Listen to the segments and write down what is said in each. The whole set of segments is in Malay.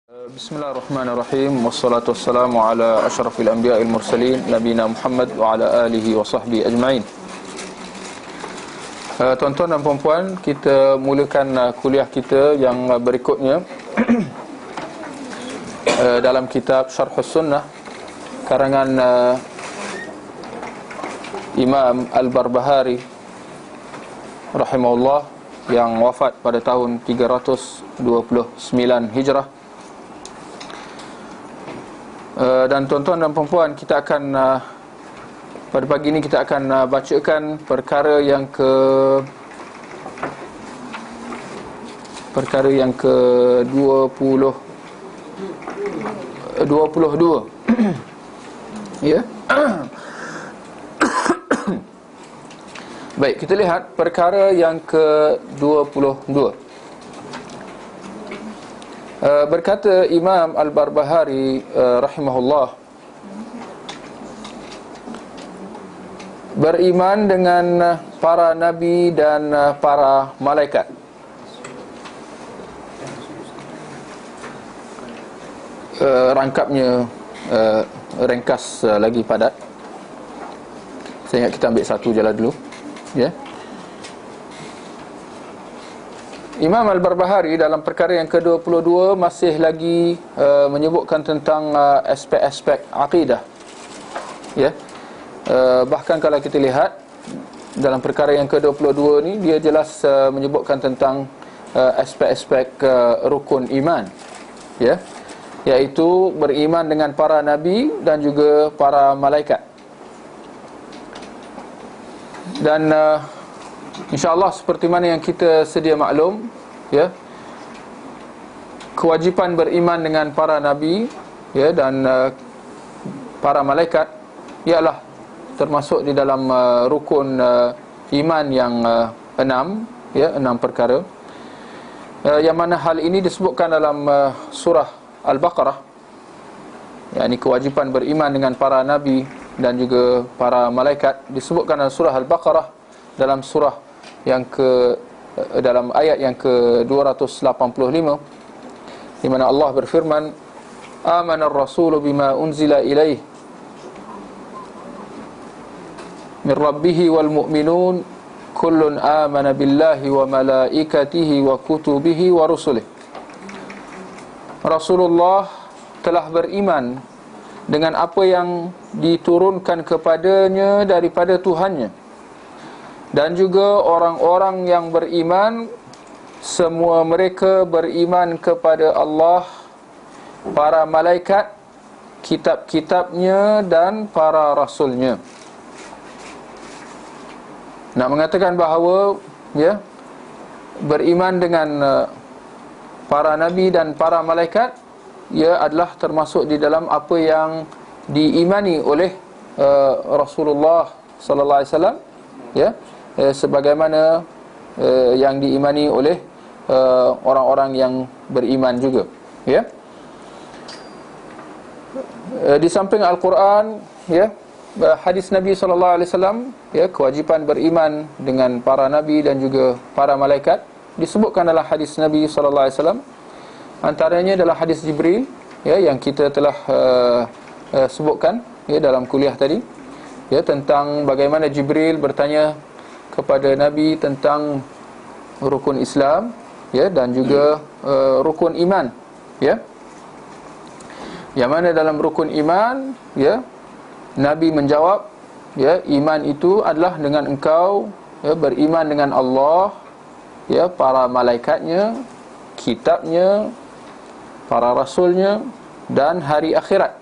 Bismillahirrahmanirrahim. Wassalatu wassalamu ala asyrafil anbiya'il mursalin nabiyina Muhammad wa ala alihi wa sahbihi ajma'in. Tuan-tuan dan puan-puan, kita mulakan kuliah kita yang berikutnya dalam kitab Syarhus Sunnah karangan Imam Al-Barbahari rahimahullah yang wafat pada tahun 329 Hijrah. Dan tuan-tuan dan puan-puan, kita akan pada pagi ini kita akan bacakan perkara yang ke 22 ya. Baik, kita lihat perkara yang ke 22. Berkata Imam Al-Barbahari rahimahullah, beriman dengan para nabi dan para malaikat. Rangkapnya ringkas lagi padat. Saya ingat kita ambil satu jalan dulu, ya. Imam Al-Barbahari dalam perkara yang ke-22 masih lagi menyebutkan tentang aspek-aspek akidah, ya. Bahkan kalau kita lihat dalam perkara yang ke-22 ni, dia jelas menyebutkan tentang aspek-aspek rukun iman, ya, iaitu beriman dengan para nabi dan juga para malaikat. Dan InsyaAllah seperti mana yang kita sedia maklum, ya, kewajipan beriman dengan para nabi, ya, dan para malaikat ialah termasuk di dalam rukun iman yang 6, ya, 6 perkara. Yang mana hal ini disebutkan dalam surah Al-Baqarah, yakni kewajipan beriman dengan para nabi dan juga para malaikat disebutkan dalam surah Al-Baqarah, dalam surah yang dalam ayat yang ke-285, di mana Allah berfirman, "Amana ar-rasulu bima unzila ilaihi min rabbih wal mu'minun kullun amana billahi wa malaikatihi wa kutubihi wa rusulihi." Rasulullah telah beriman dengan apa yang diturunkan kepadanya daripada Tuhannya, dan juga orang-orang yang beriman, semua mereka beriman kepada Allah, para malaikat, kitab-kitabnya dan para rasulnya. Nak mengatakan bahawa, ya, beriman dengan para nabi dan para malaikat, ia adalah termasuk di dalam apa yang diimani oleh Rasulullah sallallahu alaihi wasallam, ya, sebagaimana yang diimani oleh orang-orang yang beriman juga, ya. Di samping Al-Quran, ya, hadis Nabi sallallahu alaihi wasallam, ya, kewajipan beriman dengan para nabi dan juga para malaikat disebutkan dalam hadis Nabi sallallahu alaihi wasallam. Antaranya adalah hadis Jibril, ya, yang kita telah sebutkan, ya, dalam kuliah tadi, ya, tentang bagaimana Jibril bertanya kepada Nabi tentang rukun Islam, ya, dan juga rukun iman, ya. Yang mana dalam rukun iman, ya, Nabi menjawab, ya, iman itu adalah dengan engkau, ya, beriman dengan Allah, ya, para malaikatnya, kitabnya, para rasulnya dan hari akhirat,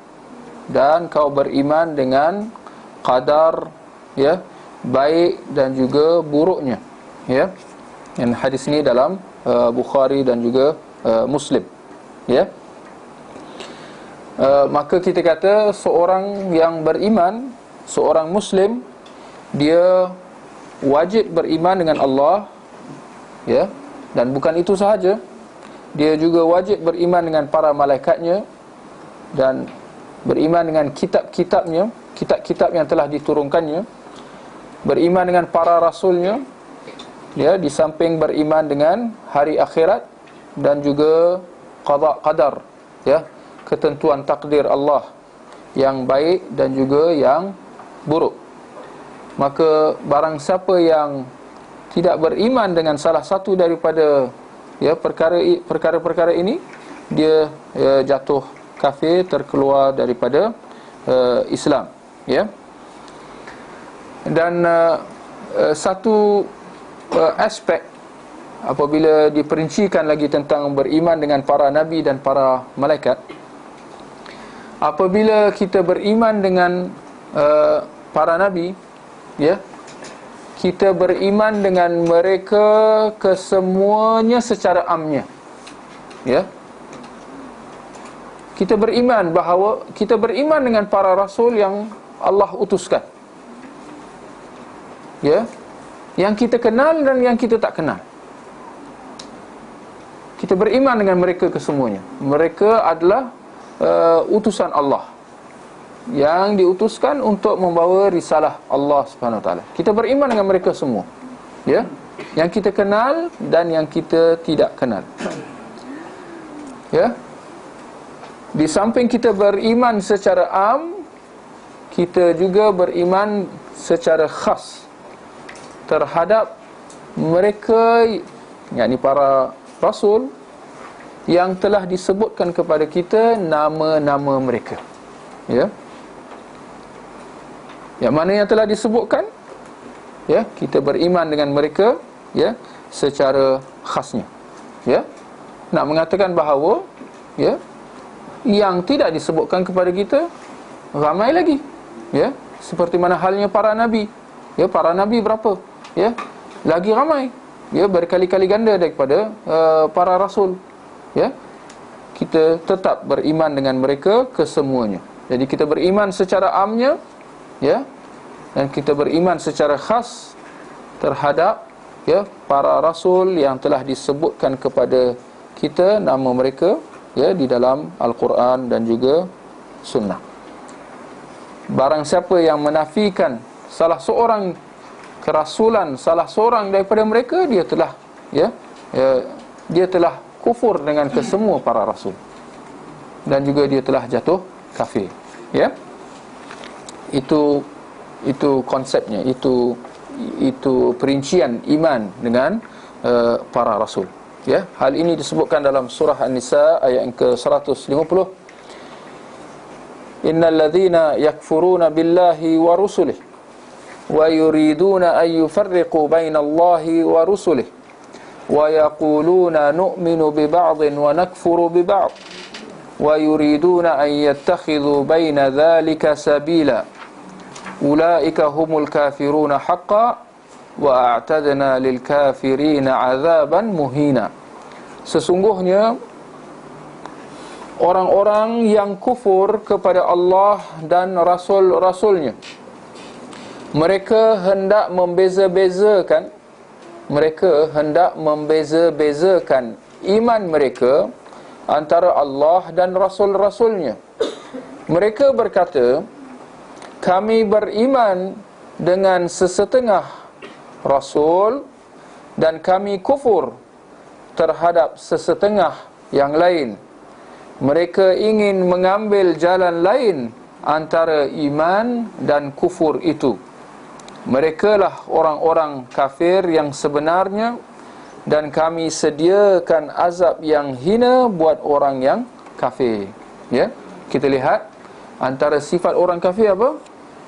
dan kau beriman dengan qadar, ya, baik dan juga buruknya, ya. Yang hadis ini dalam Bukhari dan juga Muslim, ya. Maka kita kata seorang yang beriman, seorang Muslim, dia wajib beriman dengan Allah, ya, dan bukan itu sahaja, dia juga wajib beriman dengan para malaikatnya dan beriman dengan kitab-kitabnya, kitab-kitab yang telah diturunkannya, beriman dengan para rasulnya, ya, di samping beriman dengan hari akhirat dan juga qada qadar, ya, ketentuan takdir Allah yang baik dan juga yang buruk. Maka barang siapa yang tidak beriman dengan salah satu daripada ya perkara-perkara ini, dia jatuh kafir, terkeluar daripada Islam, ya. Dan satu aspek apabila diperincikan lagi tentang beriman dengan para nabi dan para malaikat, apabila kita beriman dengan para nabi, ya, kita beriman dengan mereka kesemuanya secara amnya, ya. Kita beriman bahawa kita beriman dengan para rasul yang Allah utuskan, ya, yang kita kenal dan yang kita tak kenal. Kita beriman dengan mereka kesemuanya. Mereka adalah utusan Allah yang diutuskan untuk membawa risalah Allah Subhanahu Wa Taala. Kita beriman dengan mereka semua, ya, yang kita kenal dan yang kita tidak kenal, ya. Di samping kita beriman secara am, kita juga beriman secara khas terhadap mereka, yakni para rasul yang telah disebutkan kepada kita nama-nama mereka, ya. Yang mana yang telah disebutkan, ya, kita beriman dengan mereka, ya, secara khasnya, ya. Nak mengatakan bahawa, ya, yang tidak disebutkan kepada kita ramai lagi, ya. Seperti mana halnya para nabi, ya, para nabi berapa, ya, lagi ramai, ya, berkali-kali ganda daripada para rasul, ya. Kita tetap beriman dengan mereka kesemuanya. Jadi kita beriman secara amnya, ya, dan kita beriman secara khas terhadap, ya, para rasul yang telah disebutkan kepada kita nama mereka, ya, di dalam Al-Quran dan juga Sunnah. Barang siapa yang menafikan salah seorang kerasulan salah seorang daripada mereka, dia telah, ya, dia telah kufur dengan kesemua para rasul, dan juga dia telah jatuh kafir, ya. Itu konsepnya, itu perincian iman dengan para rasul, ya. Hal ini disebutkan dalam surah An-Nisa ayat yang ke-150. Innal ladzina yakfuruna billahi wa rusulihi wa yuriduna an yufarriqu bainallahi wa rusulihi wa yaquluna nu'minu bi ba'dhin wa nakfuru bi ba'd wa yuriduna an yattakhidhu baina dhalika sabila ulaika humul kafiruna haqqan wa a'tadna lil kafirina 'adzaban muhina. Sesungguhnya orang-orang yang kufur kepada Allah dan rasul-rasulnya, mereka hendak membeza-bezakan iman mereka antara Allah dan rasul-rasulnya. Mereka berkata, kami beriman dengan sesetengah rasul dan kami kufur terhadap sesetengah yang lain. Mereka ingin mengambil jalan lain antara iman dan kufur itu. Mereka lah orang-orang kafir yang sebenarnya, dan kami sediakan azab yang hina buat orang yang kafir, ya. Kita lihat antara sifat orang kafir apa?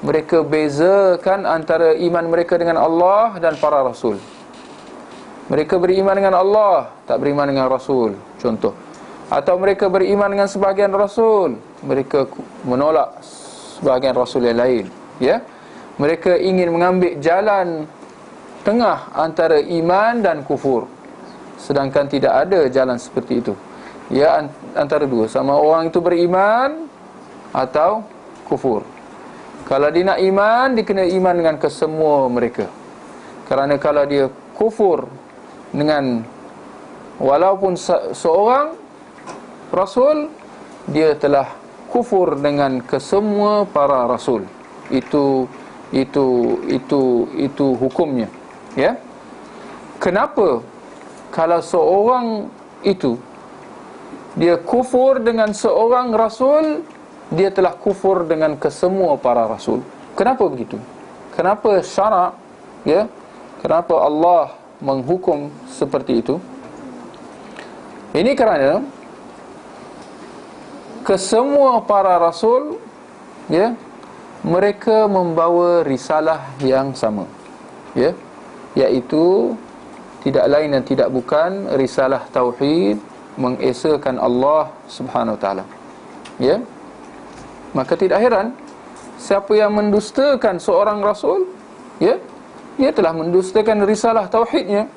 Mereka bezakan antara iman mereka dengan Allah dan para rasul. Mereka beriman dengan Allah, tak beriman dengan rasul, contoh. Atau mereka beriman dengan sebahagian rasul, mereka menolak sebahagian rasul yang lain, ya. Mereka ingin mengambil jalan tengah antara iman dan kufur, sedangkan tidak ada jalan seperti itu, ya. Antara dua, sama orang itu beriman atau kufur. Kalau dia nak iman, dia kena iman dengan kesemua mereka. Kerana kalau dia kufur dengan walaupun seorang rasul, dia telah kufur dengan kesemua para rasul. Itu hukumnya, ya. Kenapa kalau seorang itu dia kufur dengan seorang rasul, dia telah kufur dengan kesemua para rasul. Kenapa begitu? Kenapa syarak, ya? Kenapa Allah menghukum seperti itu? Ini kerana kesemua para rasul, ya, mereka membawa risalah yang sama, ya, iaitu tidak lain dan tidak bukan risalah tauhid, mengesakan Allah Subhanahu Wa Taala. Ya, maka tidak heran siapa yang mendustakan seorang rasul, ya, dia telah mendustakan risalah tauhidnya.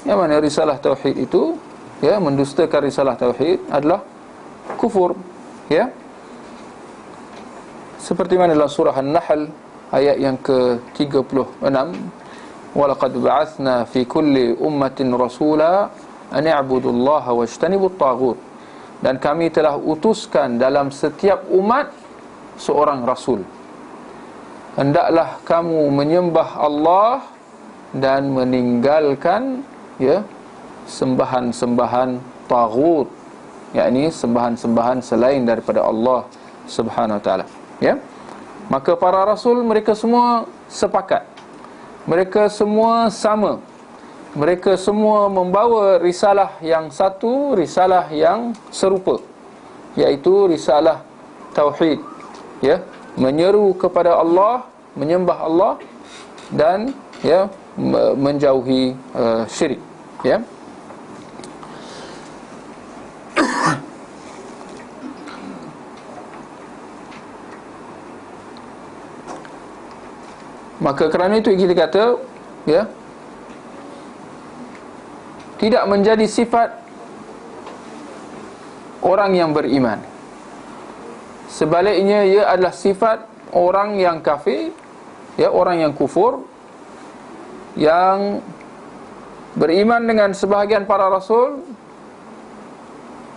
Yang mana risalah tauhid itu, ya, mendustakan risalah tauhid adalah kufur, ya. Seperti mana dalam surah An-Nahl ayat yang ke-36, walaqad ba'athna fi kulli ummatin rasula an i'budullaha wajtanibut taghut. Dan kami telah utuskan dalam setiap umat seorang rasul, hendaklah kamu menyembah Allah dan meninggalkan, ya, sembahan-sembahan taghut, yakni sembahan-sembahan selain daripada Allah Subhanahu Wa Taala. Ya, maka para rasul mereka semua sepakat, mereka semua sama, mereka semua membawa risalah yang satu, risalah yang serupa, iaitu risalah tauhid, ya, menyeru kepada Allah, menyembah Allah dan, ya, menjauhi syirik, ya. Maka kerana itu kita kata, ya, tidak menjadi sifat orang yang beriman. Sebaliknya ia adalah sifat orang yang kafir, ya, orang yang kufur, yang beriman dengan sebahagian para rasul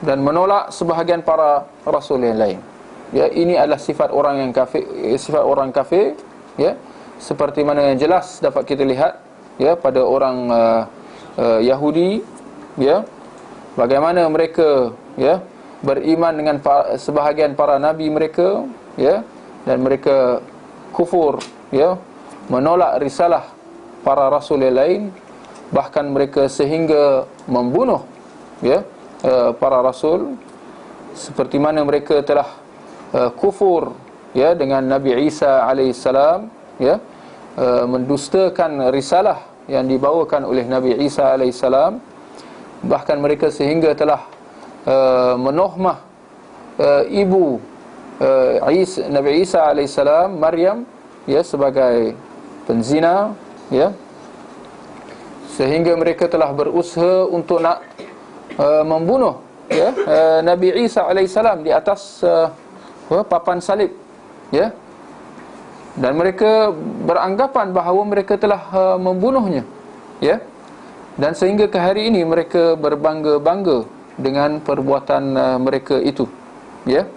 dan menolak sebahagian para rasul yang lain. Ya, ini adalah sifat orang yang kafir, sifat orang kafir, ya. Seperti mana yang jelas dapat kita lihat, ya, pada orang Yahudi, ya, bagaimana mereka, ya, beriman dengan sebahagian para nabi mereka, ya, dan mereka kufur, ya, menolak risalah para rasul yang lain, bahkan mereka sehingga membunuh, ya, para rasul, seperti mana mereka telah kufur, ya, dengan Nabi Isa alaihissalam, ya, mendustakan risalah yang dibawakan oleh Nabi Isa alaihissalam. Bahkan mereka sehingga telah menohmah ibu Nabi Isa alaihissalam, Maryam, ya, sebagai penzina, ya, sehingga mereka telah berusaha untuk nak membunuh, ya, Nabi Isa alaihissalam di atas papan salib, ya. Dan mereka beranggapan bahawa mereka telah membunuhnya, ya. Dan sehingga ke hari ini mereka berbangga-bangga dengan perbuatan mereka itu, ya.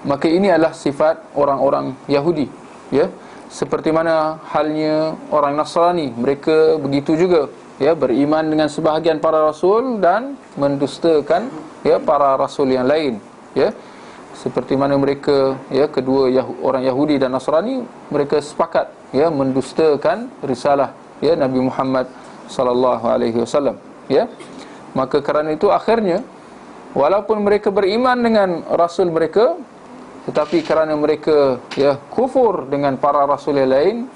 Maka ini adalah sifat orang-orang Yahudi, ya. Seperti mana halnya orang Nasrani, mereka begitu juga, ya, beriman dengan sebahagian para rasul dan mendustakan, ya, para rasul yang lain, ya. Seperti mana mereka, ya, kedua orang Yahudi dan Nasrani, mereka sepakat, ya, mendustakan risalah, ya, Nabi Muhammad sallallahu alaihi wasallam, ya. Maka kerana itu akhirnya walaupun mereka beriman dengan rasul mereka, tetapi kerana mereka, ya, kufur dengan para rasul yang lain,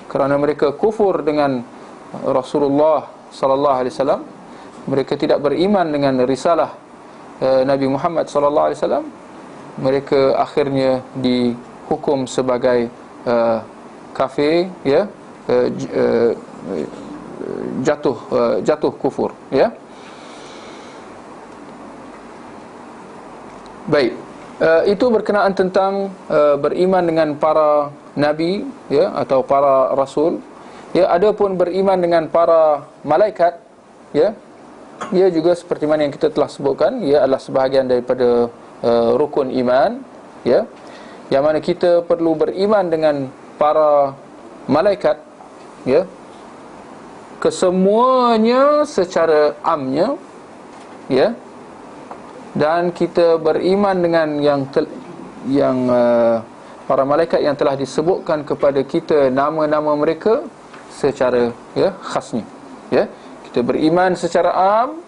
kerana mereka kufur dengan Rasulullah sallallahu alaihi wasallam, mereka tidak beriman dengan risalah Nabi Muhammad sallallahu alaihi wasallam, mereka akhirnya dihukum sebagai kafir, ya, jatuh kufur, ya. Baik, itu berkenaan tentang beriman dengan para nabi, ya, atau para rasul, ya. Adapun beriman dengan para malaikat, ya, ia juga seperti mana yang kita telah sebutkan, ia adalah sebahagian daripada rukun iman, ya, yang mana kita perlu beriman dengan para malaikat, ya, kesemuanya secara amnya, ya, dan kita beriman dengan para malaikat yang telah disebutkan kepada kita nama-nama mereka secara khasnya. Kita beriman secara am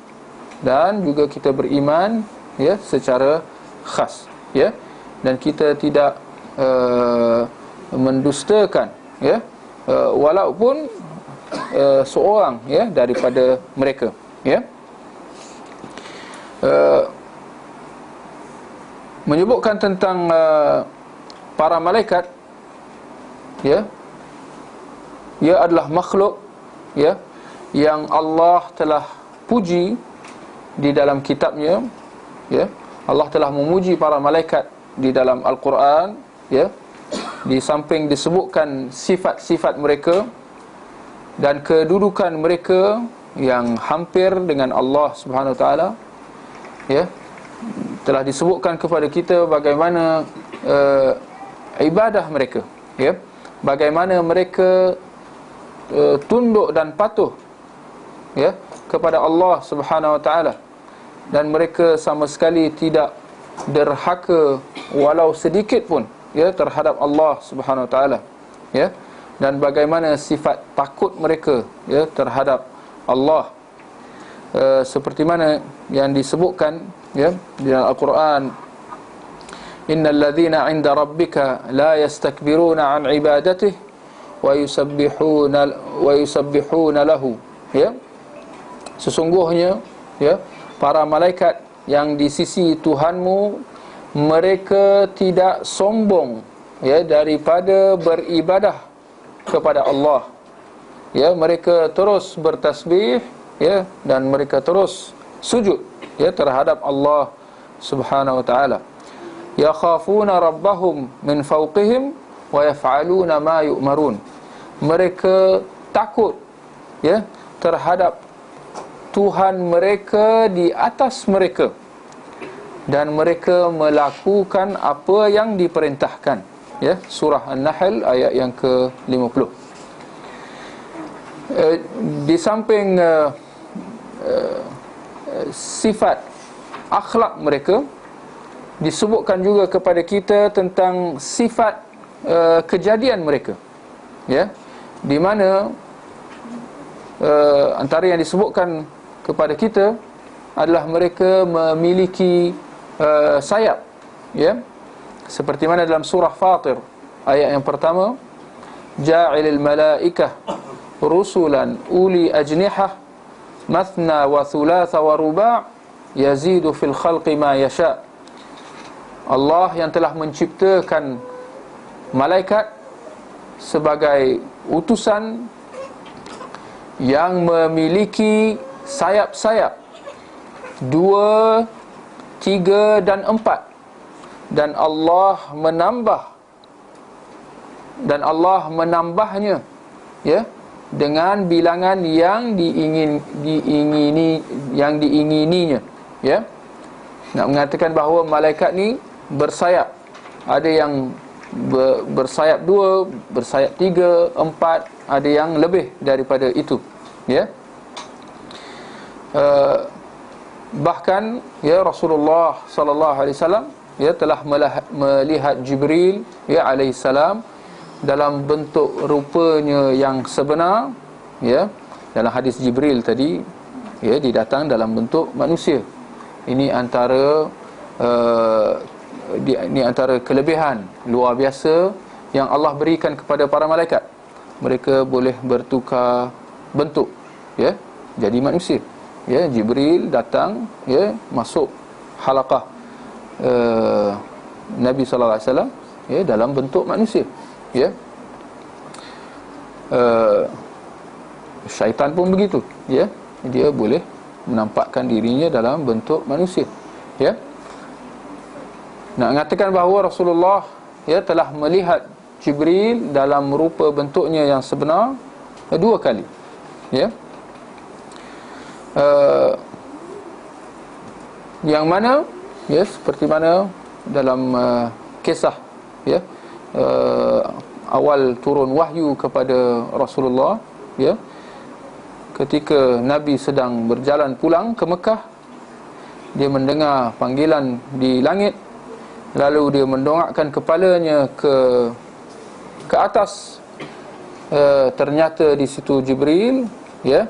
dan juga kita beriman secara khas. Dan kita tidak mendustakan walaupun seorang daripada mereka. Menyebutkan tentang para malaikat, ia adalah makhluk yang Allah telah puji di dalam kitabnya. Allah telah memuji para malaikat di dalam Al-Quran. Di samping disebutkan sifat-sifat mereka dan kedudukan mereka yang hampir dengan Allah Subhanahu Wa Taala, telah disebutkan kepada kita bagaimana ibadah mereka, bagaimana mereka tunduk dan patuh kepada Allah Subhanahu Wa Taala, dan mereka sama sekali tidak derhaka walau sedikit pun terhadap Allah Subhanahu Wa Taala, dan bagaimana sifat takut mereka terhadap Allah, seperti mana yang disebutkan di dalam Al-Quran, innal ladzina 'inda rabbika la yastakbiruna 'an ibadatihi wa yusabbihuna lahu. Sesungguhnya para malaikat yang di sisi Tuhanmu, mereka tidak sombong daripada beribadah kepada Allah. Mereka terus bertasbih dan mereka terus sujud terhadap Allah Subhanahu Wa Taala. Yakhafuna rabbahum min fawqihim wa yaf'aluna ma yu'marun. Mereka takut terhadap Tuhan mereka di atas mereka, dan mereka melakukan apa yang diperintahkan. Surah An-Nahl ayat yang ke-50. Di samping sifat akhlak mereka, disebutkan juga kepada kita tentang sifat kejadian mereka, di mana antara yang disebutkan kepada kita adalah mereka memiliki sayap, seperti mana dalam surah Fatir ayat yang pertama, ja'ilil malaikah rusulan uli ajnihah mathna wa thulatha wa ruba' yazidu fil khalqi ma yasha. Allah yang telah menciptakan malaikat sebagai utusan yang memiliki sayap-sayap 2, 3 dan 4, dan Allah menambahnya dengan bilangan yang diingininya. Nak mengatakan bahawa malaikat ni bersayap. Ada yang bersayap 2, bersayap 3, 4, ada yang lebih daripada itu. Bahkan Rasulullah sallallahu alaihi wasallam telah melihat Jibril alaihi salam dalam bentuk rupanya yang sebenar. Dalam hadis Jibril tadi, dia datang dalam bentuk manusia. Ini antara kelebihan luar biasa yang Allah berikan kepada para malaikat. Mereka boleh bertukar bentuk, jadi manusia. Jibril datang, masuk halaqah Nabi sallallahu alaihi wasallam dalam bentuk manusia. Syaitan pun begitu, dia boleh menampakkan dirinya dalam bentuk manusia. Nak mengatakan bahawa Rasulullah telah melihat Jibril dalam rupa bentuknya yang sebenar 2 kali. Yang mana seperti mana dalam kisah awal turun wahyu kepada Rasulullah, ketika Nabi sedang berjalan pulang ke Mekah, dia mendengar panggilan di langit, lalu dia mendongakkan kepalanya ke atas. Ternyata di situ Jibril, ya,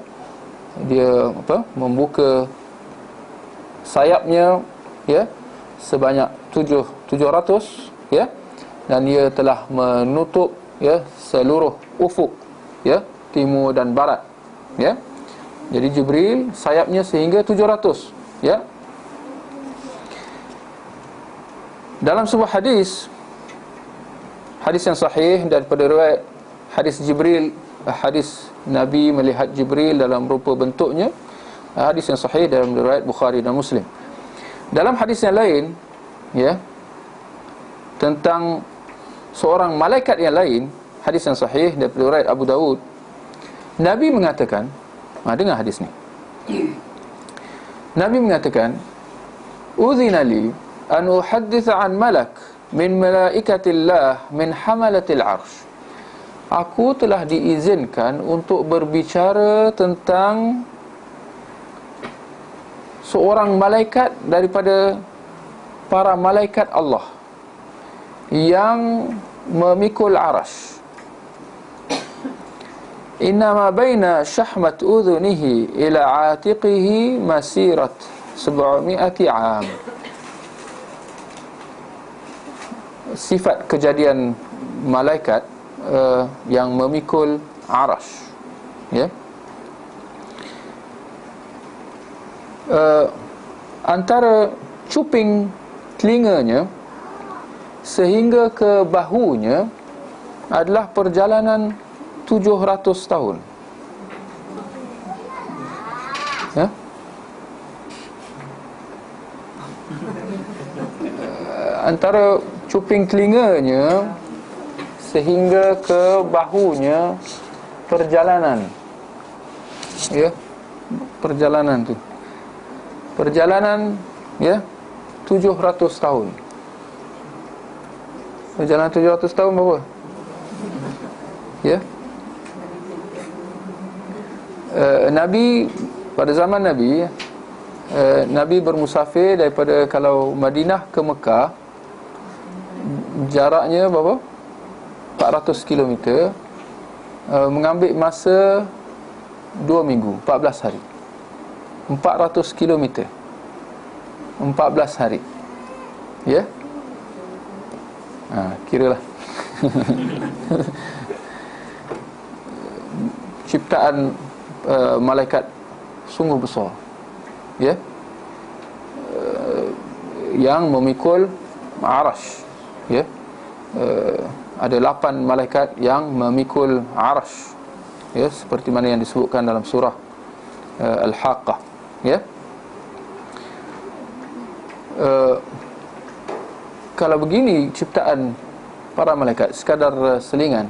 dia membuka sayapnya, ya, sebanyak 700, ya, dan dia telah menutup, ya, seluruh ufuk, ya, timur dan barat, ya. Jadi Jibril sayapnya sehingga 700, ya. Dalam sebuah hadis yang sahih daripada riwayat hadis Jibril, hadis Nabi melihat Jibril dalam rupa bentuknya, hadis yang sahih dalam riwayat Bukhari dan Muslim. Dalam hadis yang lain, ya, tentang seorang malaikat yang lain, hadis yang sahih daripada riwayat Abu Dawud, Nabi mengatakan, dengar hadis ni. Nabi mengatakan, "Udzina li an uhadditha an malak min malaikatillah min hamalatil arsh." Aku telah diizinkan untuk berbicara tentang seorang malaikat daripada para malaikat Allah yang memikul arash. Innama baina syahmat udhunihi ila atiqihi masirat 700 am. Sifat kejadian malaikat yang memikul arash, ya, antara cuping telinganya sehingga ke bahunya adalah perjalanan 700 tahun, ya. Antara cuping telinganya sehingga ke bahunya perjalanan, ya, perjalanan, ya, 700 tahun. Perjalanan 700 tahun berapa? Ya. Nabi, pada zaman Nabi, Nabi bermusafir daripada, kalau Madinah ke Mekah, jaraknya berapa? 400 km, mengambil masa 2 minggu, 14 hari. 400 km 14 hari, ya. Kiralah. Ciptaan malaikat sungguh besar, ya, yang memikul arash, ya. Ada 8 malaikat yang memikul arash, ya, seperti mana yang disebutkan dalam surah Al-Haqqah, ya. Kalau begini ciptaan para malaikat, sekadar selingan,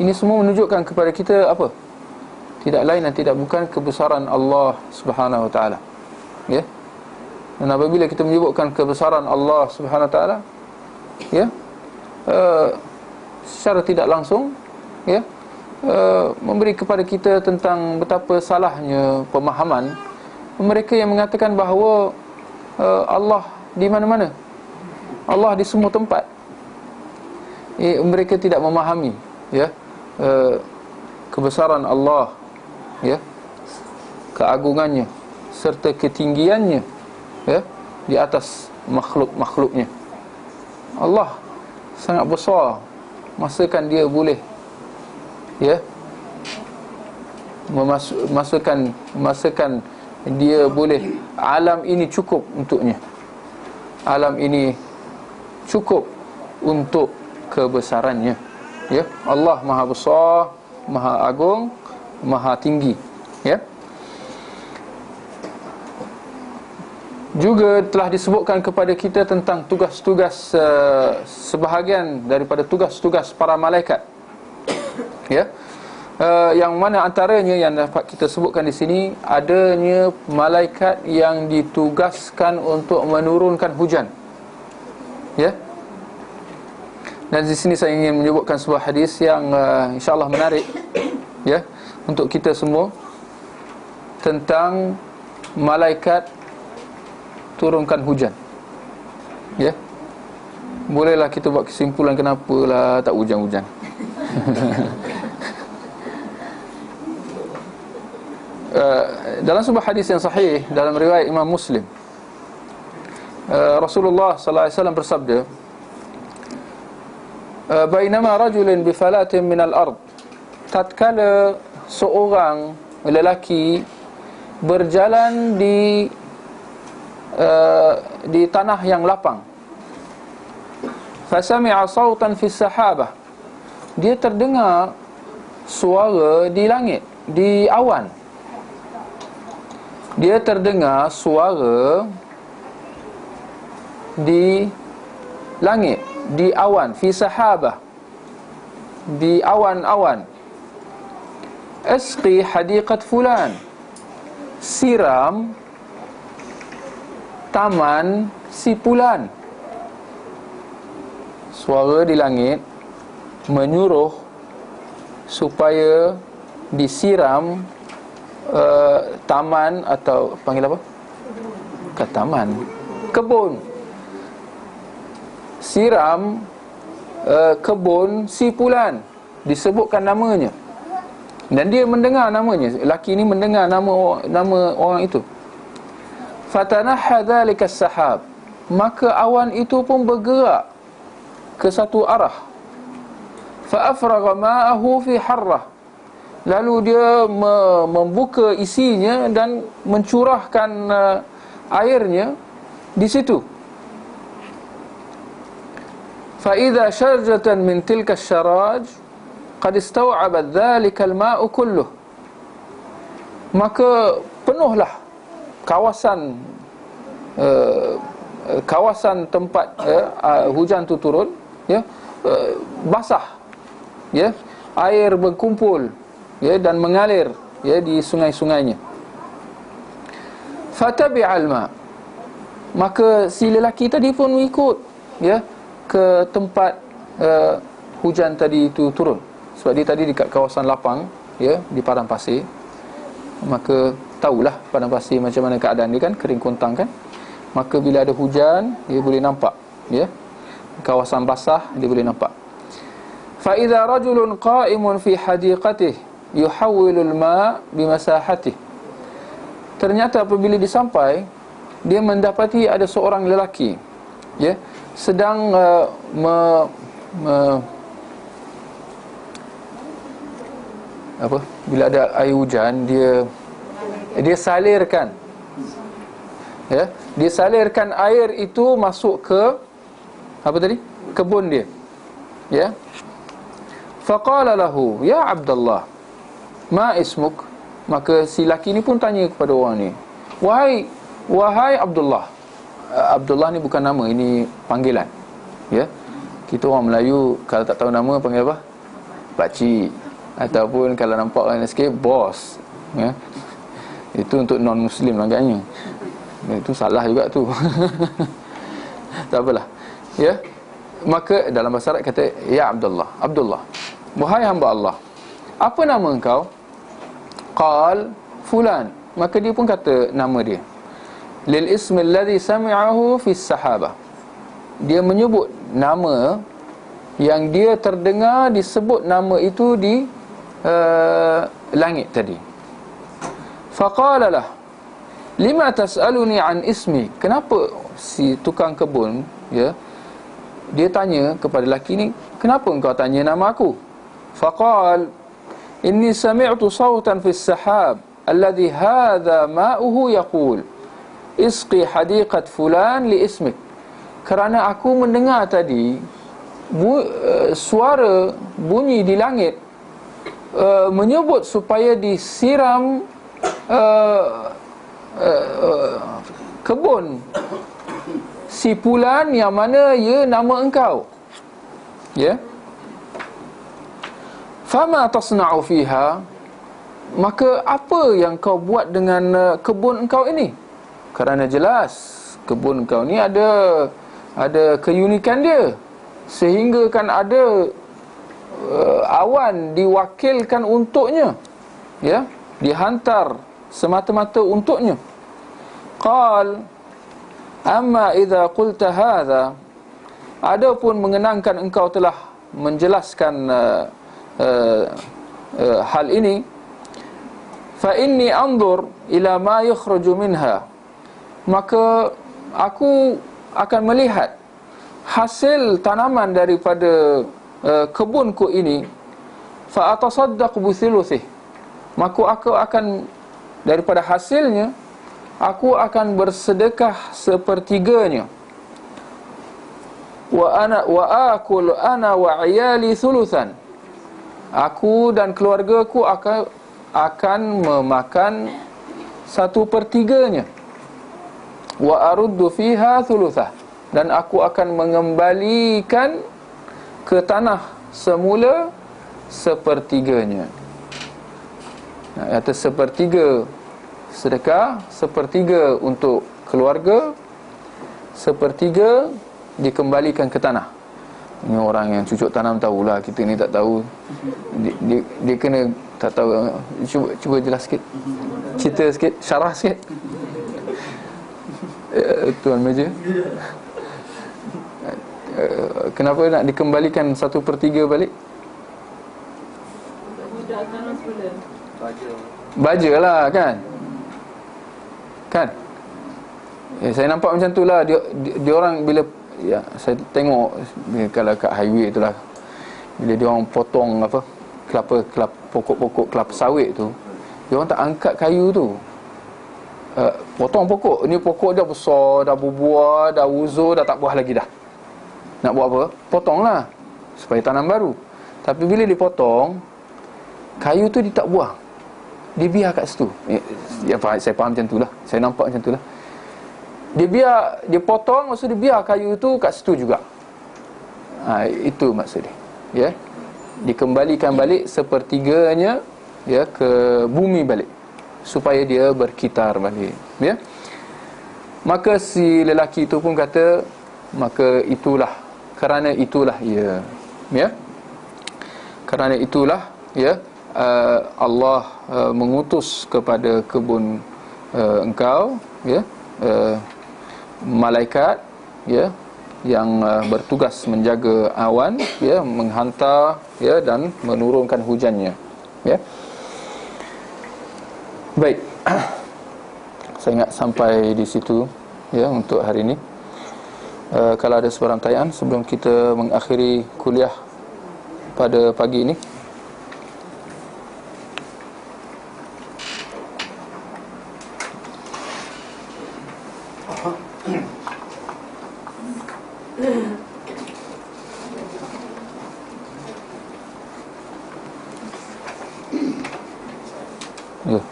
ini semua menunjukkan kepada kita apa? Tidak lain dan tidak bukan kebesaran Allah Subhanahu wa taala, ya. Dan apabila kita menyebutkan kebesaran Allah Subhanahu wa taala, ya, secara tidak langsung, ya, memberi kepada kita tentang betapa salahnya pemahaman mereka yang mengatakan bahawa Allah di mana-mana, Allah di semua tempat. Mereka tidak memahami, ya, kebesaran Allah, ya, keagungannya serta ketinggiannya, ya, di atas makhluk-makhluknya. Allah sangat besar, masakan dia boleh, ya, masakan dia boleh, alam ini cukup untuknya. Alam ini cukup untuk kebesarannya, ya. Allah Maha Besar, Maha Agung, Maha Tinggi, ya. Juga telah disebutkan kepada kita tentang tugas-tugas, sebahagian daripada tugas-tugas para malaikat, ya. Yang mana antaranya yang dapat kita sebutkan di sini, adanya malaikat yang ditugaskan untuk menurunkan hujan, ya. Dan di sini saya ingin menyebutkan sebuah hadis yang insya-Allah menarik, ya, untuk kita semua, tentang malaikat turunkan hujan. Ya. Bolehlah kita buat kesimpulan kenapalah tak hujan-hujan. Dalam sebuah hadis yang sahih dalam riwayat Imam Muslim, Rasulullah sallallahu alaihi wasallam bersabda, bainama rajulun bi falatin min al-ard, tatkala seorang lelaki berjalan di tanah yang lapang, fasami'a sautan fi sahabah, dia terdengar suara di langit, di awan. Dia terdengar suara di langit, di awan, fi sahabah, di awan-awan. Asqi hadiqat fulan, siram taman si fulan. Suara di langit menyuruh supaya disiram taman, atau panggil apa? Taman, kebun. Siram kebun si fulan, disebutkan namanya. Dan dia mendengar namanya. Lelaki ini mendengar nama orang itu. Fatanaha dzalika as-sahab, maka awan itu pun bergerak ke satu arah. Fa afragha ma'ahu fi harrah, lalu dia membuka isinya dan mencurahkan airnya di situ. Fa idza sharjatan min tilka asy-syaraj qad istaw'abat dzalika al-ma'u kulluh, maka penuhlah kawasan tempat hujan itu turun, ya, basah, ya, air berkumpul, ya, dan mengalir, ya, di sungai-sungainya. Fatabi'al ma, maka si lelaki tadi pun ikut, ya, ke tempat hujan tadi itu turun. Sebab dia tadi dekat kawasan lapang, ya, di padang pasir. Maka tahulah padang pasir macam mana keadaan dia kan, kering kontang kan. Maka bila ada hujan, dia boleh nampak, ya, kawasan basah dia boleh nampak. Fa idza rajulun qa'imun fi hadiqatihi yuhawwilu al-ma' bimasahatihi, ternyata apabila disampai, dia mendapati ada seorang lelaki, ya, sedang bila ada air hujan, dia salirkan, ya, dia salirkan air itu masuk ke kebun dia, ya. Faqala lahu ya Abdullah ma ismuk, maka si laki ni pun tanya kepada orang ni, wahai Abdullah. Abdullah ni bukan nama, ini panggilan, ya. Kita orang Melayu kalau tak tahu nama panggil apa? Pakcik, ataupun kalau nampak orang sikit, bos, ya. Itu untuk non-Muslim agaknya. Itu salah juga tu. Tak apalah, ya. Maka dalam bahasa Arab kata ya Abdullah, wahai hamba Allah, apa nama engkau? Qal fulan, maka dia pun kata nama dia. Lil ismi alladhi sami'ahu fi sahabah, dia menyebut nama yang dia terdengar disebut nama itu di langit tadi. Faqalalah lima tas'aluni an ismi, kenapa si tukang kebun, ya, dia tanya kepada lelaki ni, kenapa engkau tanya nama aku? Faqal inni sami'tu sawtan fi as-sahab alladhi hadha ma'uhu yaqul isqi hadiqat fulan li ismik, kerana aku mendengar tadi suara bunyi di langit menyebut supaya disiram kebun si fulan yang mana ya nama engkau, ya. Fama tasna'u fiha, maka apa yang kau buat dengan kebun engkau ini? Kerana jelas kebun engkau ni ada keunikan dia, sehingga kan ada awan diwakilkan untuknya, ya, dihantar semata-mata untuknya. Qal Amma idza qulta hadza, adapun mengenangkan engkau telah menjelaskan hal ini, fa inni anzur ila ma yukhruju minha, maka aku akan melihat hasil tanaman daripada kebunku ini, fa atasaddaq bi thuluthih, maka aku akan daripada hasilnya aku akan bersedekah sepertiganya, wa akul ana wa iyali thuluthan, aku dan keluargaku akan memakan 1/3-nya, wa aruddu fiha thuluthah, dan aku akan mengembalikan ke tanah semula 1/3-nya. Kata 1/3 sedekah, 1/3 untuk keluarga, 1/3 dikembalikan ke tanah. Ini orang yang cucuk tanam tahulah, kita ni tak tahu. Dia kena tak tahu. Cuba jelas sikit, cerita sikit, syarah sikit. Tuan meja, kenapa nak dikembalikan 1/3 balik? Baja lah kan. Saya nampak macam tu lah. Dia orang bila, ya, saya tengok kalau kat highway tu lah, bila dia orang potong apa, pokok-pokok kelapa sawit tu, dia orang tak angkat kayu tu, potong pokok. Ni pokok dah besar, dah berbuah, dah uzur, dah tak buah lagi dah. Nak buat apa? Potonglah supaya tanam baru. Tapi bila dipotong, kayu tu dia tak buah, dia biar kat situ. Saya faham macam tu lah, saya nampak macam tu lah. Dia biar, dia potong, maksud dia biar kayu tu kat situ juga. Itu maksud dia, ya. Dikembalikan balik 1/3-nya, ya, ke bumi balik, supaya dia berkitar balik, ya. Maka si lelaki itu pun kata, maka itulah, kerana itulah, ya, ya, kerana itulah, ya, Allah mengutus kepada kebun engkau, ya, malaikat, ya, yang bertugas menjaga awan, ya, menghantar, ya, dan menurunkan hujannya, ya. Baik, saya ingat sampai di situ, ya, untuk hari ini. Kalau ada sebarang tanyaan sebelum kita mengakhiri kuliah pada pagi ini. Ya.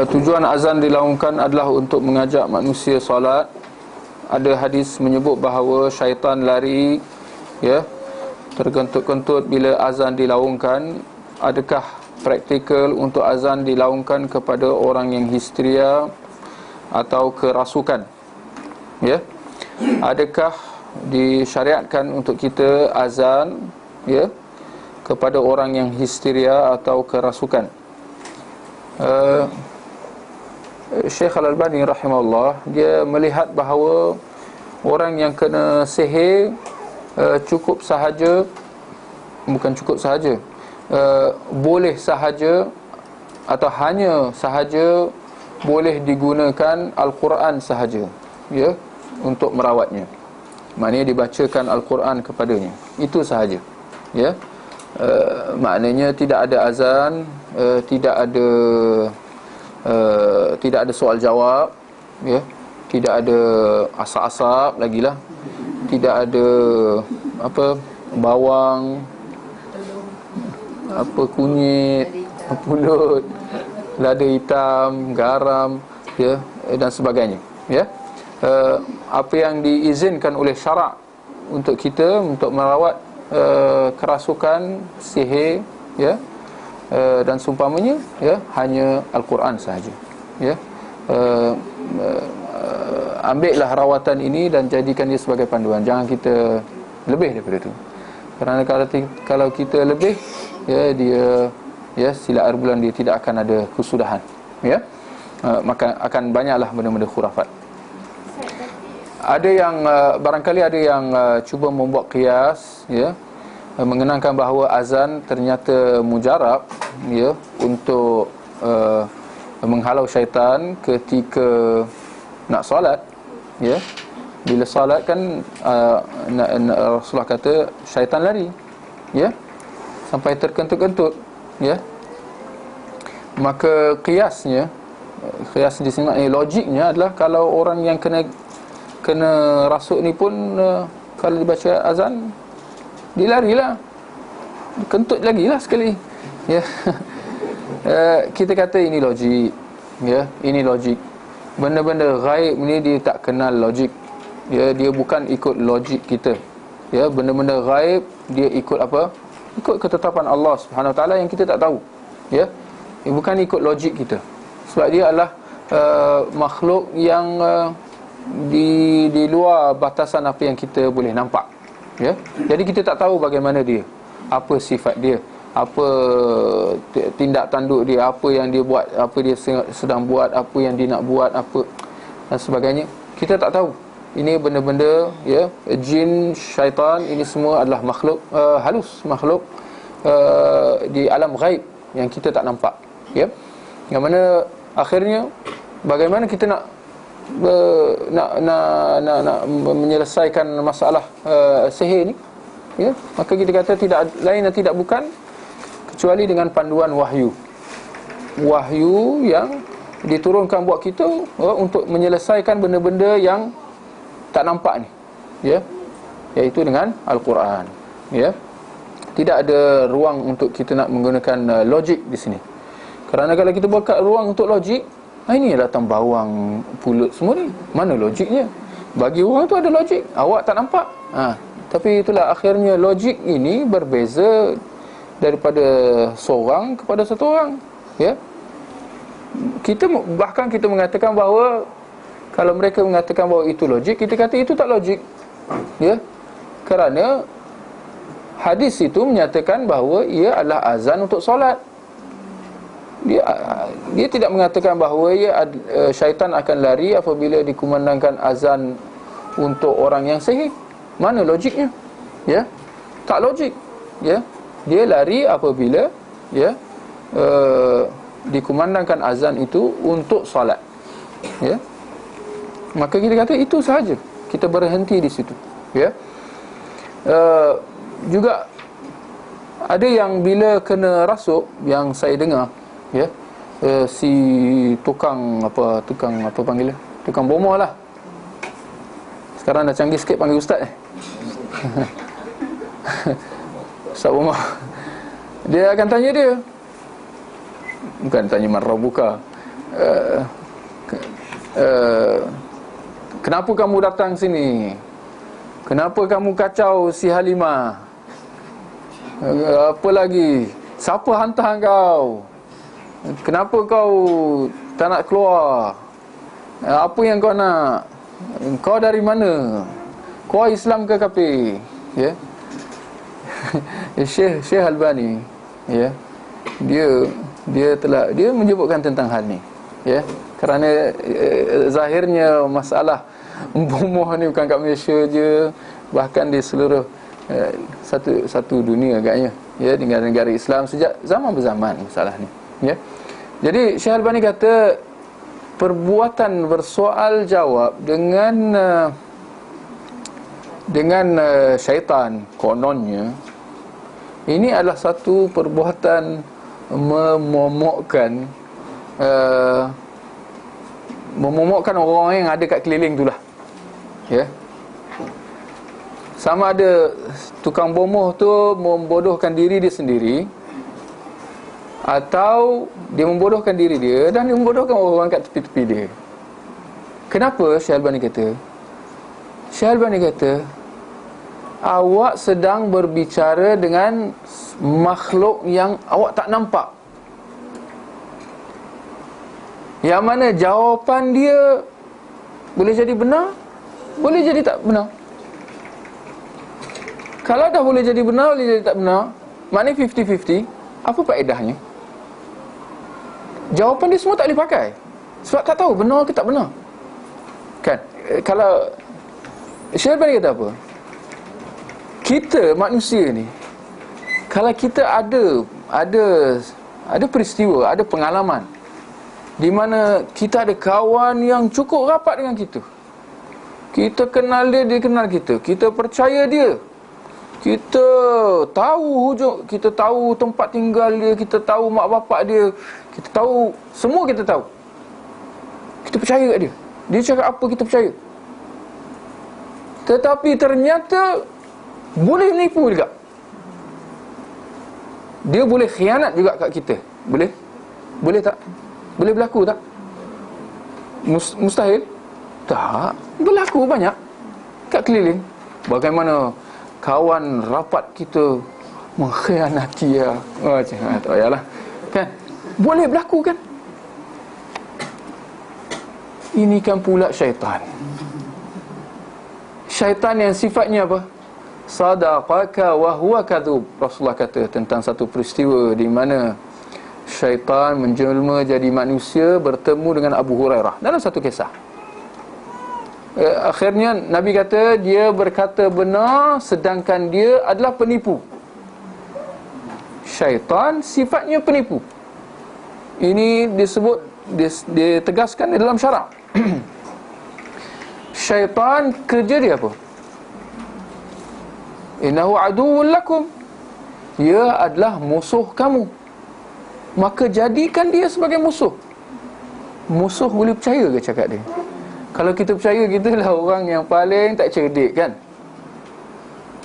Tujuan azan dilaungkan adalah untuk mengajak manusia solat. Ada hadis menyebut bahawa syaitan lari, ya, terkentut-kentut bila azan dilaungkan. Adakah praktikal untuk azan dilaungkan kepada orang yang histeria atau kerasukan, ya? Adakah disyariatkan untuk kita azan, ya, kepada orang yang histeria atau kerasukan? Syekh Al-Albani rahimahullah, dia melihat bahawa orang yang kena sihir cukup sahaja, bukan cukup sahaja, boleh sahaja atau hanya sahaja boleh digunakan Al-Quran sahaja, ya, untuk merawatnya. Maknanya dibacakan Al-Quran kepadanya, itu sahaja, ya. Maknanya tidak ada azan, tidak ada soal jawab, ya, tidak ada asap-asap lagilah, tidak ada apa, bawang, apa, kunyit, pulut, lada hitam, garam, ya, dan sebagainya, ya. Apa yang diizinkan oleh syarak untuk kita untuk merawat kerasukan, sihir, ya, dan seumpamanya, ya, hanya Al-Quran sahaja, ya. ambillah rawatan ini dan jadikan dia sebagai panduan. Jangan kita lebih daripada itu. Kerana kalau kita lebih, dia silat air bulan dia tidak akan ada kesudahan, ya. Maka akan banyaklah benda-benda khurafat. Ada yang barangkali ada yang cuba membuat qiyas, ya, mengenangkan bahawa azan ternyata mujarab, ya, untuk menghalau syaitan ketika nak solat, ya. Bila solat kan Rasulullah kata syaitan lari, ya, sampai terkentut-kentut, ya. Maka qiyas di sini maknanya logiknya adalah kalau orang yang kena rasuk ni pun kalau dibaca azan dia larilah, kentut lagi lah sekali, ya. Kita kata ini logik, ya, ini logik. Benda-benda ghaib ni dia tak kenal logik, ya, dia bukan ikut logik kita, ya. Benda-benda ghaib dia ikut apa? Ikut ketetapan Allah Subhanahu Wa Taala yang kita tak tahu, ya. Bukan ikut logik kita. Sebab dia adalah makhluk yang di luar batasan apa yang kita boleh nampak, ya. Jadi kita tak tahu bagaimana dia, apa sifat dia, apa tindak tanduk dia, apa yang dia buat, apa dia sedang buat, apa yang dia nak buat, apa dan sebagainya. Kita tak tahu. Ini benda-benda, ya, jin, syaitan, ini semua adalah makhluk halus, makhluk di alam ghaib yang kita tak nampak, ya. Yang mana akhirnya bagaimana kita nak menyelesaikan masalah sihir ni, ya. Maka kita kata tidak lain dan tidak bukan kecuali dengan panduan wahyu yang diturunkan buat kita untuk menyelesaikan benda-benda yang tak nampak ni, ya, iaitu dengan Al-Quran, ya. Tidak ada ruang untuk kita nak menggunakan logik di sini. Kerana kalau kita buat ruang untuk logik, ini datang bawang, pulut semua ni, mana logiknya? Bagi orang tu ada logik, awak tak nampak. Tapi itulah akhirnya logik ini berbeza daripada seorang kepada satu orang, ya. Kita mengatakan bahawa kalau mereka mengatakan bahawa itu logik, kita kata itu tak logik, ya. Kerana hadis itu menyatakan bahawa ia adalah azan untuk solat. Dia tidak mengatakan bahawa syaitan akan lari apabila dikumandangkan azan untuk orang yang sihir. Mana logiknya, ya? Tak logik, ya. Dia lari apabila, ya, dikumandangkan azan itu untuk solat, ya. Maka kita kata itu sahaja, kita berhenti di situ, ya. Juga ada yang bila kena rasuk, yang saya dengar, ya, si tukang apa panggil dia? Tukang bomoh lah. Sekarang dah canggih sikit panggil ustaz. Ustaz bomoh. Dia akan tanya dia. Bukan tanya marah buka. Kenapa kamu datang sini? Kenapa kamu kacau si Halimah? Apa lagi? Siapa hantar kau? Kenapa kau tak nak keluar? Apa yang kau nak? Kau dari mana? Kau Islam ke kafir? Ya. Syekh Albani, ya. Dia menyebutkan tentang hal ni, ya. Kerana zahirnya masalah bomoh ni bukan kat Malaysia je, bahkan di seluruh satu dunia agaknya, ya, dengan negara Islam sejak zaman berzaman masalah ni, ya. Jadi Syekh Albani kata perbuatan bersoal jawab dengan syaitan kononnya ini adalah satu perbuatan memomokkan orang yang ada kat keliling itulah, ya. Sama ada tukang bomoh tu membodohkan diri dia sendiri, atau dia membodohkan diri dia dan dia membodohkan orang kat tepi-tepi dia. Kenapa Syekh Albani kata? Syekh Albani kata, awak sedang berbicara dengan makhluk yang awak tak nampak, yang mana jawapan dia Boleh jadi benar, boleh jadi tak benar. Kalau dah boleh jadi benar, boleh jadi tak benar, maknanya 50-50. Apa faedahnya? Jawapan dia semua tak boleh pakai, sebab tak tahu benar ke tak benar. Kan? Kalau Syekh Albani kata apa? Kita manusia ni, kalau kita ada peristiwa, ada pengalaman di mana kita ada kawan yang cukup rapat dengan kita, kita kenal dia, dia kenal kita, kita percaya dia, kita tahu hujung, kita tahu tempat tinggal dia, kita tahu mak bapak dia, kita tahu, semua kita tahu. Kita percaya kat dia, dia cakap apa kita percaya. Tetapi ternyata boleh menipu juga. Dia boleh khianat juga kat kita. Boleh? Boleh tak? Boleh berlaku tak? Mustahil? Tak. Berlaku banyak kat keliling. Bagaimana kawan rapat kita mengkhianati ya. Macam tak payahlah. Kan? Boleh berlaku kan? Ini kan pula syaitan. Syaitan yang sifatnya apa? Sadaqaka wa huwa kadhub. Rasulullah kata tentang satu peristiwa di mana syaitan menjelma jadi manusia bertemu dengan Abu Hurairah dalam satu kisah. Akhirnya Nabi kata dia berkata benar sedangkan dia adalah penipu. Syaitan sifatnya penipu. Ini disebut, ditegaskan di dalam syarak. Syaitan kerja dia apa? Innahu aduwwun lakum. Dia adalah musuh kamu. Maka jadikan dia sebagai musuh. Musuh boleh percaya ke cakap dia? Kalau kita percaya, kita lah orang yang paling tak cerdik kan?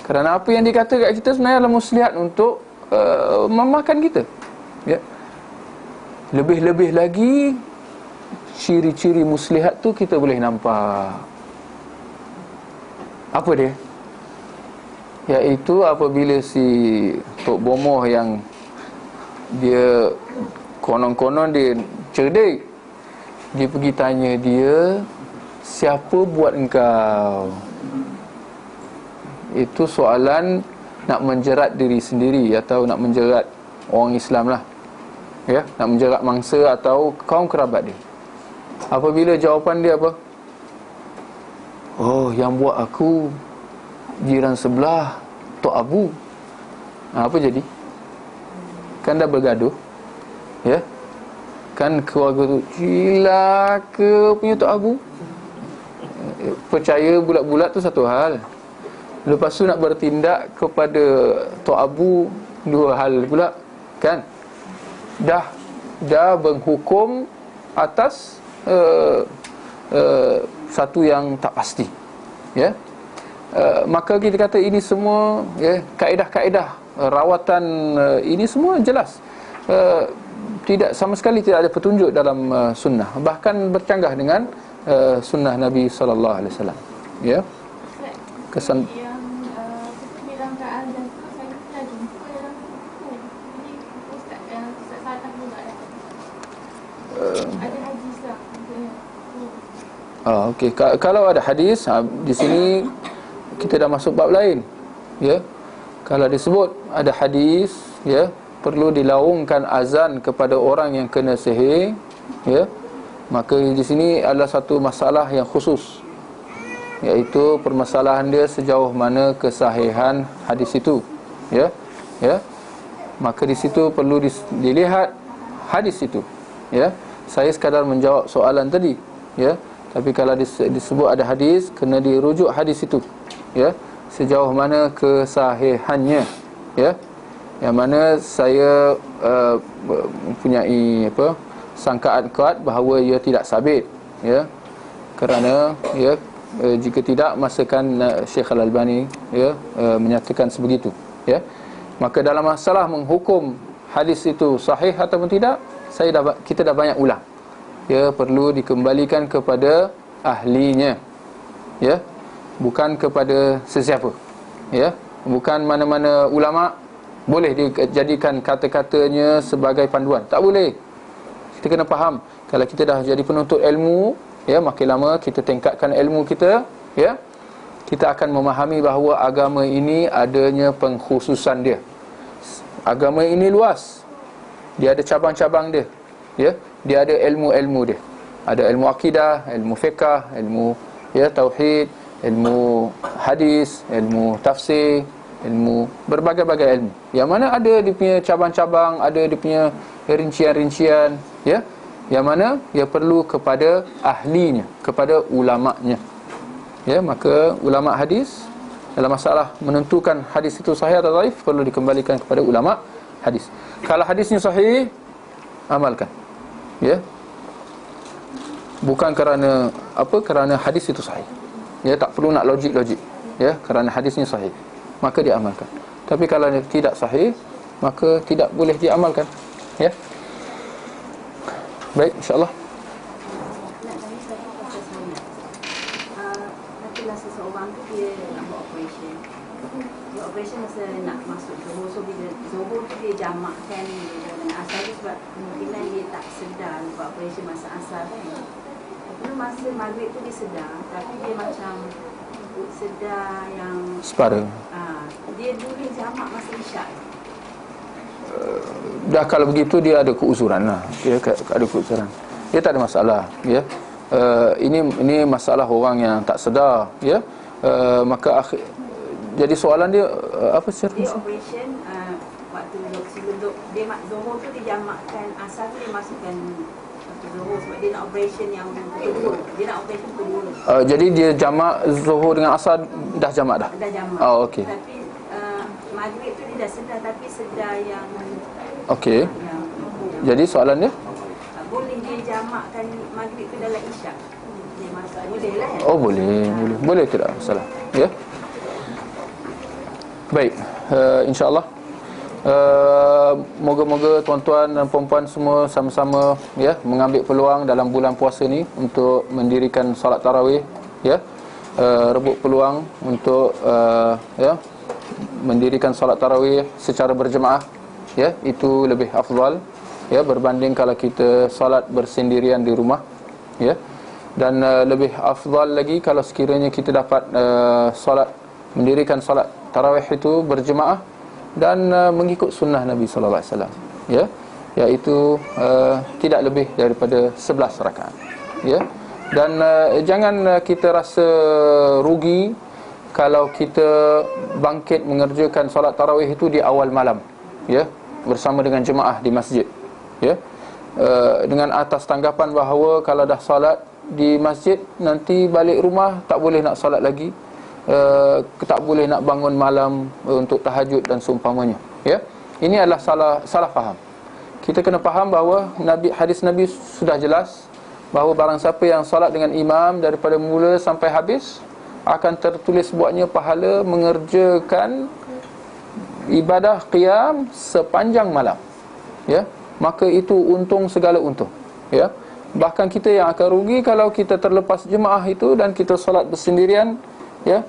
Kerana apa yang dikata kat kita sebenarnya adalah muslihat untuk memakan kita. Ya. Lebih-lebih lagi ciri-ciri muslihat tu kita boleh nampak. Apa dia? Iaitu apabila si Tok Bomoh yang dia konon-konon dia cerdik, dia pergi tanya dia, siapa buat engkau? Itu soalan nak menjerat diri sendiri atau nak menjerat orang Islam lah, ya, nak menjerat mangsa atau kaum kerabat dia. Apabila jawapan dia apa? Oh, yang buat aku jiran sebelah Tok Abu. Apa jadi? Kan dah bergaduh, ya. Kan keluarga tu gila ke punya Tok Abu. Percaya bulat-bulat tu satu hal, lepas tu nak bertindak kepada Tok Abu dua hal pula, kan? Dah menghukum atas satu yang tak pasti, ya. Maka kita kata ini semua, ya, kaedah-kaedah rawatan ini semua jelas tidak, sama sekali tidak ada petunjuk dalam sunnah, bahkan bercanggah dengan sunnah Nabi sallallahu alaihi wasallam, ya. Kesan yang seperti dalam keadaan tu saya telah jumpa dalam buku. Jadi Ustaz Saleh juga ada hadis tak? Okey. Kalau ada hadis, di sini kita dah masuk bab lain, ya. Kalau disebut ada hadis, ya, perlu dilaungkan azan kepada orang yang kena sihir, ya, maka di sini adalah satu masalah yang khusus, iaitu permasalahan dia sejauh mana kesahihan hadis itu, ya, ya. Maka di situ perlu dilihat hadis itu, ya. Saya sekadar menjawab soalan tadi, ya. Tapi kalau disebut ada hadis, kena dirujuk hadis itu, ya, sejauh mana kesahihannya, ya. Yang mana saya mempunyai sangkaan kuat bahawa ia tidak sabit, ya. Kerana, ya, jika tidak, masakan Syekh Al-Albani, ya, menyatakan sebegitu, ya. Maka dalam masalah menghukum hadis itu sahih ataupun tidak, kita dah banyak ulang, ya. Perlu dikembalikan kepada ahlinya, ya, bukan kepada sesiapa, ya. Bukan mana-mana ulama boleh dijadikan kata-katanya sebagai panduan. Tak boleh. Kita kena faham, kalau kita dah jadi penuntut ilmu, ya, makin lama kita tingkatkan ilmu kita, ya, kita akan memahami bahawa agama ini adanya pengkhususan dia. Agama ini luas. Dia ada cabang-cabang dia, ya. Dia ada ilmu-ilmu dia. Ada ilmu akidah, ilmu fiqh, ilmu, ya, tauhid, ilmu hadis, ilmu tafsir, ilmu berbagai-bagai ilmu. Yang mana ada dia punya cabang-cabang, ada dia punya rincian-rincian, ya. Yang mana ia perlu kepada ahlinya, kepada ulama'nya. Ya, maka ulama' hadis dalam masalah menentukan hadis itu sahih atau dhaif perlu dikembalikan kepada ulama' hadis. Kalau hadisnya sahih, amalkan. Ya. Bukan kerana apa? Kerana hadis itu sahih. Ya, tak perlu nak logik-logik. Ya, kerana hadisnya sahih, maka diamalkan. Tapi kalau tidak sahih, maka tidak boleh diamalkan. Ya. Baik, insya-Allah. Nantilah seseorang tu dia nak buat operation. Dia operation masa nak masuk Johor. So bila Johor tu dia jamakkan dengan asal tu sebab kemungkinan dia tak sedar buat operation masa asal kan. Lepas masa maghrib tu dia sedar, tapi dia macam sedar yang Separa. dia boleh jamak masa isyak. Dah kalau begitu dia ada keuzuran lah. Dia ada keuzuran. Dia tak ada masalah, ya. Ini masalah orang yang tak sedar, ya. Maka jadi soalan dia apa secara dia operation waktu sebelum dia Zohor tu dia jamakkan asal tu dia masukkan Zohor sebab dia nak operation yang kedua. Dia nak operation kedua. Jadi dia jamak Zuhur dengan Asar dah jamak dah? Dah jamak. Oh, okey. Tapi maghrib tu dia dah sedar, tapi sedar yang okey. Jadi soalan dia? Boleh dia jamakkan maghrib tu dalam isyak? Dia masuk boleh lah ya? Oh, boleh tidak masalah, ya. Baik, insya-Allah. Moga-moga tuan-tuan dan puan-puan semua sama-sama, ya, mengambil peluang dalam bulan puasa ni untuk mendirikan solat tarawih, ya. Rebut peluang untuk ya, mendirikan solat tarawih secara berjemaah, ya, itu lebih afdal, ya, berbanding kalau kita solat bersendirian di rumah, ya. Dan lebih afdal lagi kalau sekiranya kita dapat mendirikan solat tarawih itu berjemaah dan mengikut sunnah Nabi sallallahu alaihi wasallam, ya, iaitu tidak lebih daripada 11 rakaat, ya. Dan jangan kita rasa rugi kalau kita bangkit mengerjakan solat tarawih itu di awal malam, ya, bersama dengan jemaah di masjid, ya, dengan atas tanggapan bahawa kalau dah solat di masjid nanti balik rumah tak boleh nak solat lagi, tak boleh nak bangun malam untuk tahajud dan seumpamanya, ya. Ini adalah salah faham. Kita kena faham bahawa hadis Nabi sudah jelas bahawa barang siapa yang solat dengan imam daripada mula sampai habis akan tertulis buatnya pahala mengerjakan ibadah qiyam sepanjang malam, ya. Maka itu untung segala untung, ya. Bahkan kita yang akan rugi kalau kita terlepas jemaah itu dan kita solat bersendirian, ya,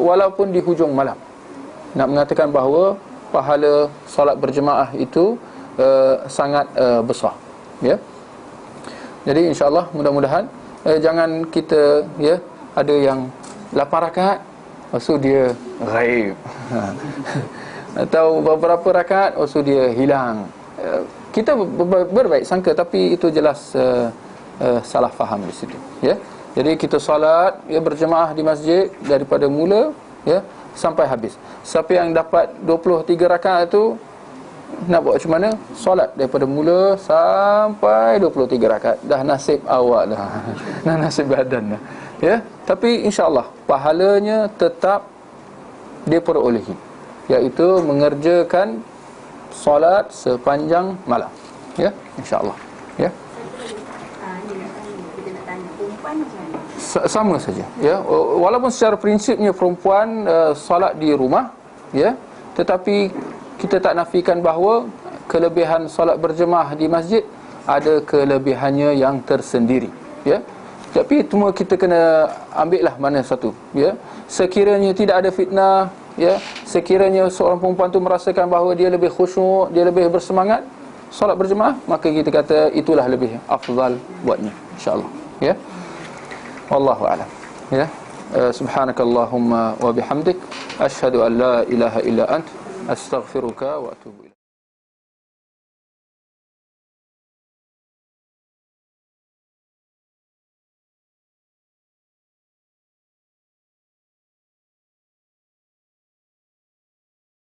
walaupun di hujung malam. Nak mengatakan bahawa pahala solat berjemaah itu sangat besar, ya. Jadi insya-Allah mudah-mudahan jangan kita, ya, ada yang 8 rakaat lepas tu dia ghaib atau beberapa rakaat lepas tu dia hilang. Kita berbaik sangka tapi itu jelas salah faham di situ, ya. Jadi kita solat, ya, berjemaah di masjid daripada mula, ya, sampai habis. Siapa yang dapat 23 rakaat itu nak buat macam mana? Solat daripada mula sampai 23 rakaat. Dah nasib awak dah. Dah nasib badan dah, ya. Tapi insya-Allah pahalanya tetap diperolehi, iaitu mengerjakan solat sepanjang malam, ya, insya-Allah, ya. Sama saja, ya. Walaupun secara prinsipnya perempuan solat di rumah, ya, tetapi kita tak nafikan bahawa kelebihan solat berjemaah di masjid ada kelebihannya yang tersendiri, ya. Tapi cuma kita kena ambillah mana satu, ya. Sekiranya tidak ada fitnah, ya, sekiranya seorang perempuan tu merasakan bahawa dia lebih khusyuk, dia lebih bersemangat solat berjemaah, maka kita kata itulah lebih afdal buatnya, insya-Allah. ya. Wallahu a'lam. Ya. Subhanakallahumma wa bihamdik asyhadu an la ilaha illa ant astaghfiruka wa atubu ilaik.